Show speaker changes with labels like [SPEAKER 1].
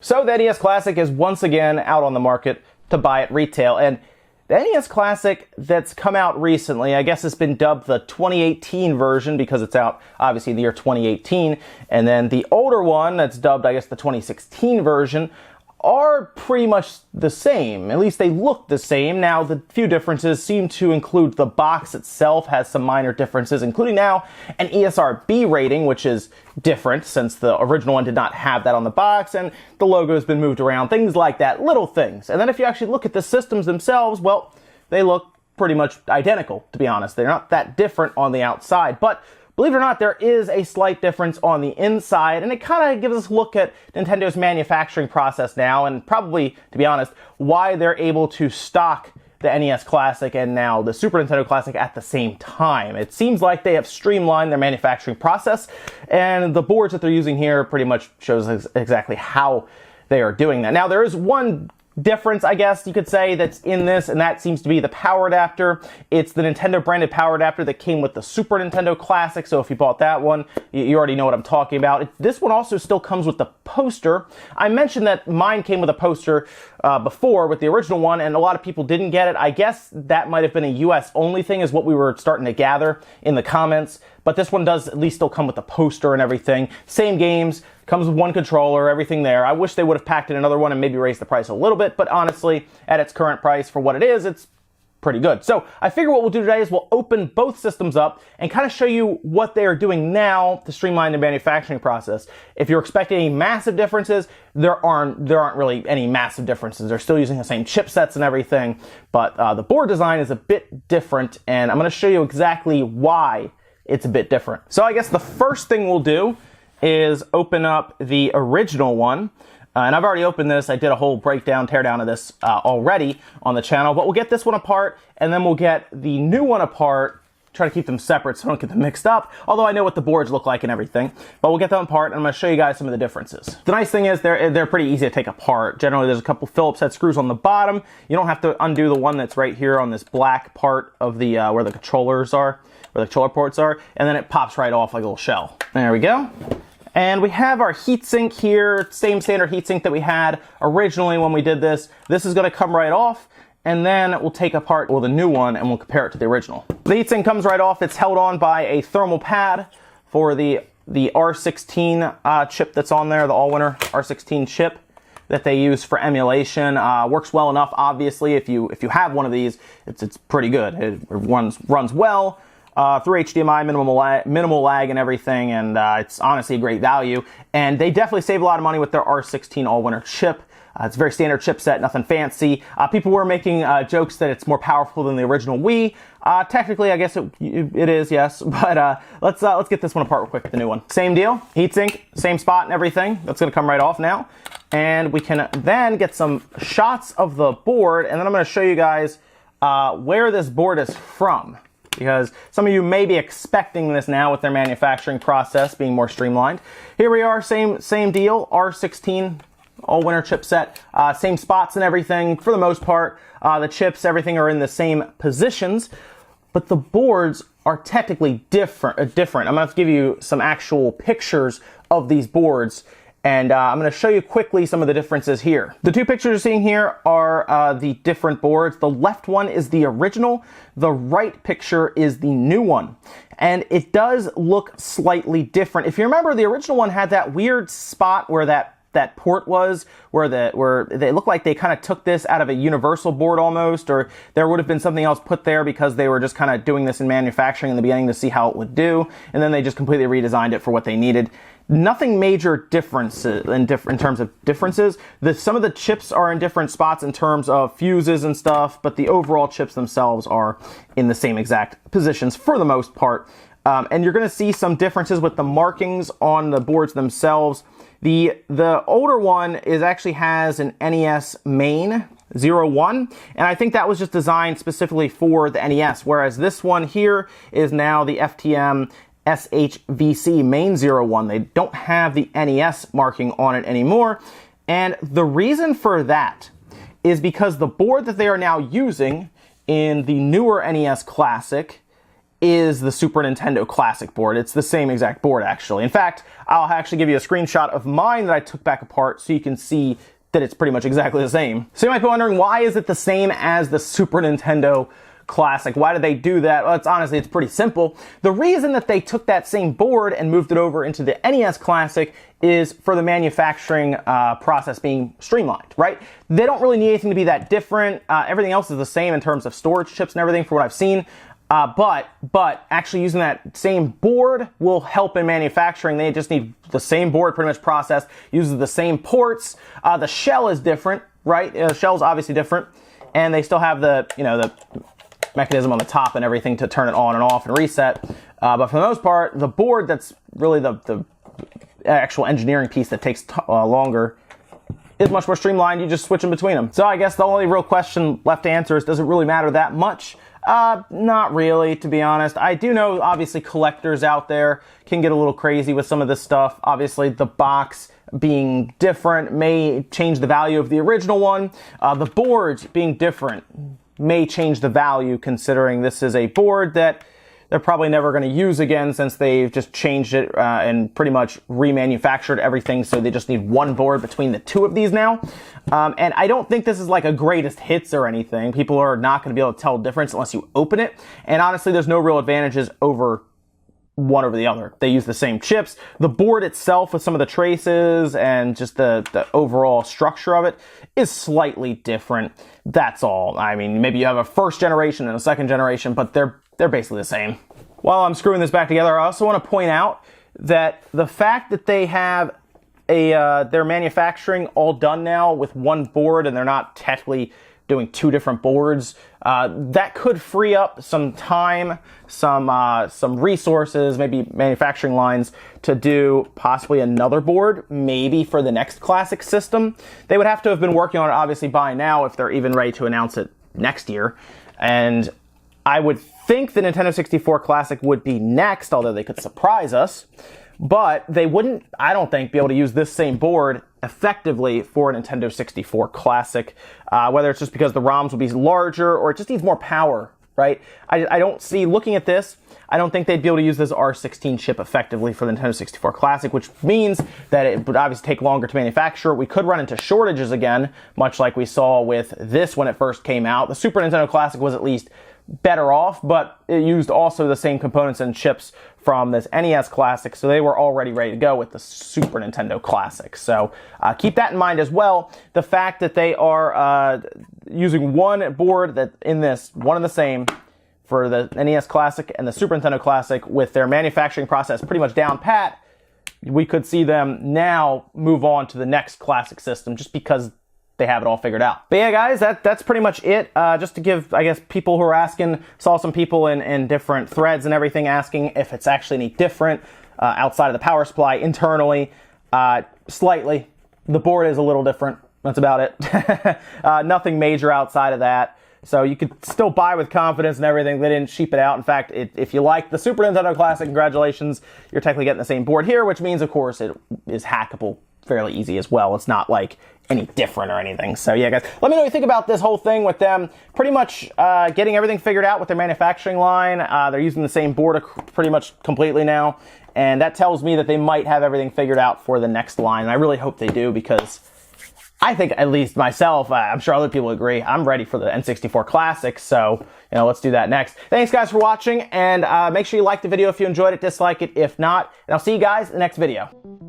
[SPEAKER 1] So the NES Classic is once again out on the market to buy at retail, and the NES Classic that's come out recently, I guess it's been dubbed the 2018 version because it's out obviously in the year 2018, and then the older one that's dubbed, I guess, the 2016 version, are pretty much the same. At least they look the same. Now, the few differences seem to include the box itself has some minor differences, including now an ESRB rating, which is different since the original one did not have that on the box, and the logo has been moved around, things like that, little things. And then if you actually look at the systems themselves, well, they look pretty much identical, to be honest. They're not that different on the outside, but believe it or not, there is a slight difference on the inside, and it kind of gives us a look at Nintendo's manufacturing process now, and probably, to be honest, why they're able to stock the NES Classic and now the Super Nintendo Classic at the same time. It seems like they have streamlined their manufacturing process, and the boards that they're using here pretty much shows exactly how they are doing that. Now, there is one difference, I guess you could say, that's in this, and that seems to be the power adapter. It's the Nintendo branded power adapter that came with the Super Nintendo Classic, so if you bought that one, you already know what I'm talking about. This one also still comes with the poster. I mentioned that mine came with a poster before with the original one, and a lot of people didn't get it. I guess that might have been a US only thing, is what we were starting to gather in the comments, but this one does at least still come with the poster and everything. Same games, comes with one controller, everything there. I wish they would have packed in another one and maybe raised the price a little bit, but honestly, at its current price for what it is, it's pretty good. So I figure what we'll do today is we'll open both systems up and kind of show you what they are doing now to streamline the manufacturing process. If you're expecting any massive differences, there aren't really any massive differences. They're still using the same chipsets and everything, but the board design is a bit different, and I'm going to show you exactly why it's a bit different. So I guess the first thing we'll do is open up the original one. And I've already opened this. I did a whole breakdown, teardown of this already on the channel. But we'll get this one apart, and then we'll get the new one apart. Try to keep them separate so I don't get them mixed up. Although I know what the boards look like and everything. But we'll get them apart, and I'm going to show you guys some of the differences. The nice thing is they're pretty easy to take apart. Generally, there's a couple Phillips head screws on the bottom. You don't have to undo the one that's right here on this black part of the where the controllers are, where the controller ports are. And then it pops right off like a little shell. There we go. And we have our heatsink here, same standard heatsink that we had originally when we did this. This is going to come right off, and then we'll take apart the new one and we'll compare it to the original. The heatsink comes right off. It's held on by a thermal pad for the R16 chip that's on there, the all-winner R16 chip that they use for emulation. Works well enough, obviously. If you have one of these, it's pretty good. It runs well. Through HDMI, minimal lag and everything, and it's honestly a great value. And they definitely save a lot of money with their R16 all-winner chip. It's a very standard chipset, nothing fancy. People were making jokes that it's more powerful than the original Wii. Technically, I guess it is, yes. But let's get this one apart real quick, the new one. Same deal, heatsink, same spot and everything. That's going to come right off now. And we can then get some shots of the board, and then I'm going to show you guys where this board is from, because some of you may be expecting this now with their manufacturing process being more streamlined. Here we are, same deal, R16 all-winner chipset, same spots and everything for the most part. The chips, everything are in the same positions, but the boards are technically different. I'm going to have to give you some actual pictures of these boards, and I'm going to show you quickly some of the differences here. The two pictures you're seeing here are the different boards. The left one is the original. The right picture is the new one. And it does look slightly different. If you remember, the original one had that weird spot where that port was, where they looked like they kind of took this out of a universal board almost, or there would have been something else put there because they were just kind of doing this in manufacturing in the beginning to see how it would do, and then they just completely redesigned it for what they needed. Nothing major differences in terms of differences. Some of the chips are in different spots in terms of fuses and stuff, but the overall chips themselves are in the same exact positions for the most part. And you're going to see some differences with the markings on the boards themselves. The older one actually has an NES Main 01, and I think that was just designed specifically for the NES, whereas this one here is now the FTM SHVC Main 01. They don't have the NES marking on it anymore, and the reason for that is because the board that they are now using in the newer NES Classic is the Super Nintendo Classic board. It's the same exact board, actually. In fact, I'll actually give you a screenshot of mine that I took back apart so you can see that it's pretty much exactly the same. So you might be wondering, why is it the same as the Super Nintendo Classic? Why did they do that? Well, it's pretty simple. The reason that they took that same board and moved it over into the NES Classic is for the manufacturing process being streamlined, right? They don't really need anything to be that different. Everything else is the same in terms of storage chips and everything, for what I've seen. But actually using that same board will help in manufacturing. They just need the same board pretty much processed, uses the same ports. The shell is different, right? The shell's obviously different, and they still have the, the mechanism on the top and everything to turn it on and off and reset. But for the most part, the board, that's really the actual engineering piece that takes longer, is much more streamlined. You just switch in between them. So I guess the only real question left to answer is, does it really matter that much? Not really, to be honest. I do know, obviously, collectors out there can get a little crazy with some of this stuff. Obviously, the box being different may change the value of the original one. The boards being different may change the value, considering this is a board that they're probably never going to use again, since they've just changed it and pretty much remanufactured everything, so they just need one board between the two of these now. And I don't think this is like a greatest hits or anything. People are not going to be able to tell the difference unless you open it. And honestly, there's no real advantages over one over the other. They use the same chips. The board itself, with some of the traces and just the overall structure of it, is slightly different. That's all. I mean, maybe you have a first generation and a second generation, but they're basically the same. While I'm screwing this back together, I also want to point out that the fact that they have their manufacturing all done now with one board, and they're not technically doing two different boards, that could free up some time, some resources, maybe manufacturing lines, to do possibly another board, maybe for the next Classic system. They would have to have been working on it, obviously, by now, if they're even ready to announce it next year. And I would think the Nintendo 64 Classic would be next, although they could surprise us. But they wouldn't, I don't think, be able to use this same board effectively for a Nintendo 64 Classic, whether it's just because the ROMs will be larger or it just needs more power, right? I don't see, looking at this, I don't think they'd be able to use this R16 chip effectively for the Nintendo 64 Classic, which means that it would obviously take longer to manufacture. We could run into shortages again, much like we saw with this when it first came out. The Super Nintendo Classic was at least better off, but it used also the same components and chips from this NES Classic, so they were already ready to go with the Super Nintendo Classic. So keep that in mind as well. The fact that they are using one board that in this, one and the same, for the NES Classic and the Super Nintendo Classic, with their manufacturing process pretty much down pat, we could see them now move on to the next Classic system, just because they have it all figured out. But yeah, guys, that's pretty much it. Just to give, I guess, people who are asking, saw some people in different threads and everything asking if it's actually any different outside of the power supply internally. Slightly. The board is a little different. That's about it. Nothing major outside of that. So you could still buy with confidence and everything. They didn't cheap it out. In fact, if you like the Super Nintendo Classic, congratulations. You're technically getting the same board here, which means, of course, it is hackable fairly easy as well. It's not like any different or anything. So yeah, guys, let me know what you think about this whole thing with them pretty much getting everything figured out with their manufacturing line. They're using the same board pretty much completely now, and that tells me that they might have everything figured out for the next line, and I really hope they do, because I think, at least myself, I'm sure other people agree, I'm ready for the N64 Classic, so, let's do that next. Thanks, guys, for watching, and make sure you like the video if you enjoyed it, dislike it if not, and I'll see you guys in the next video.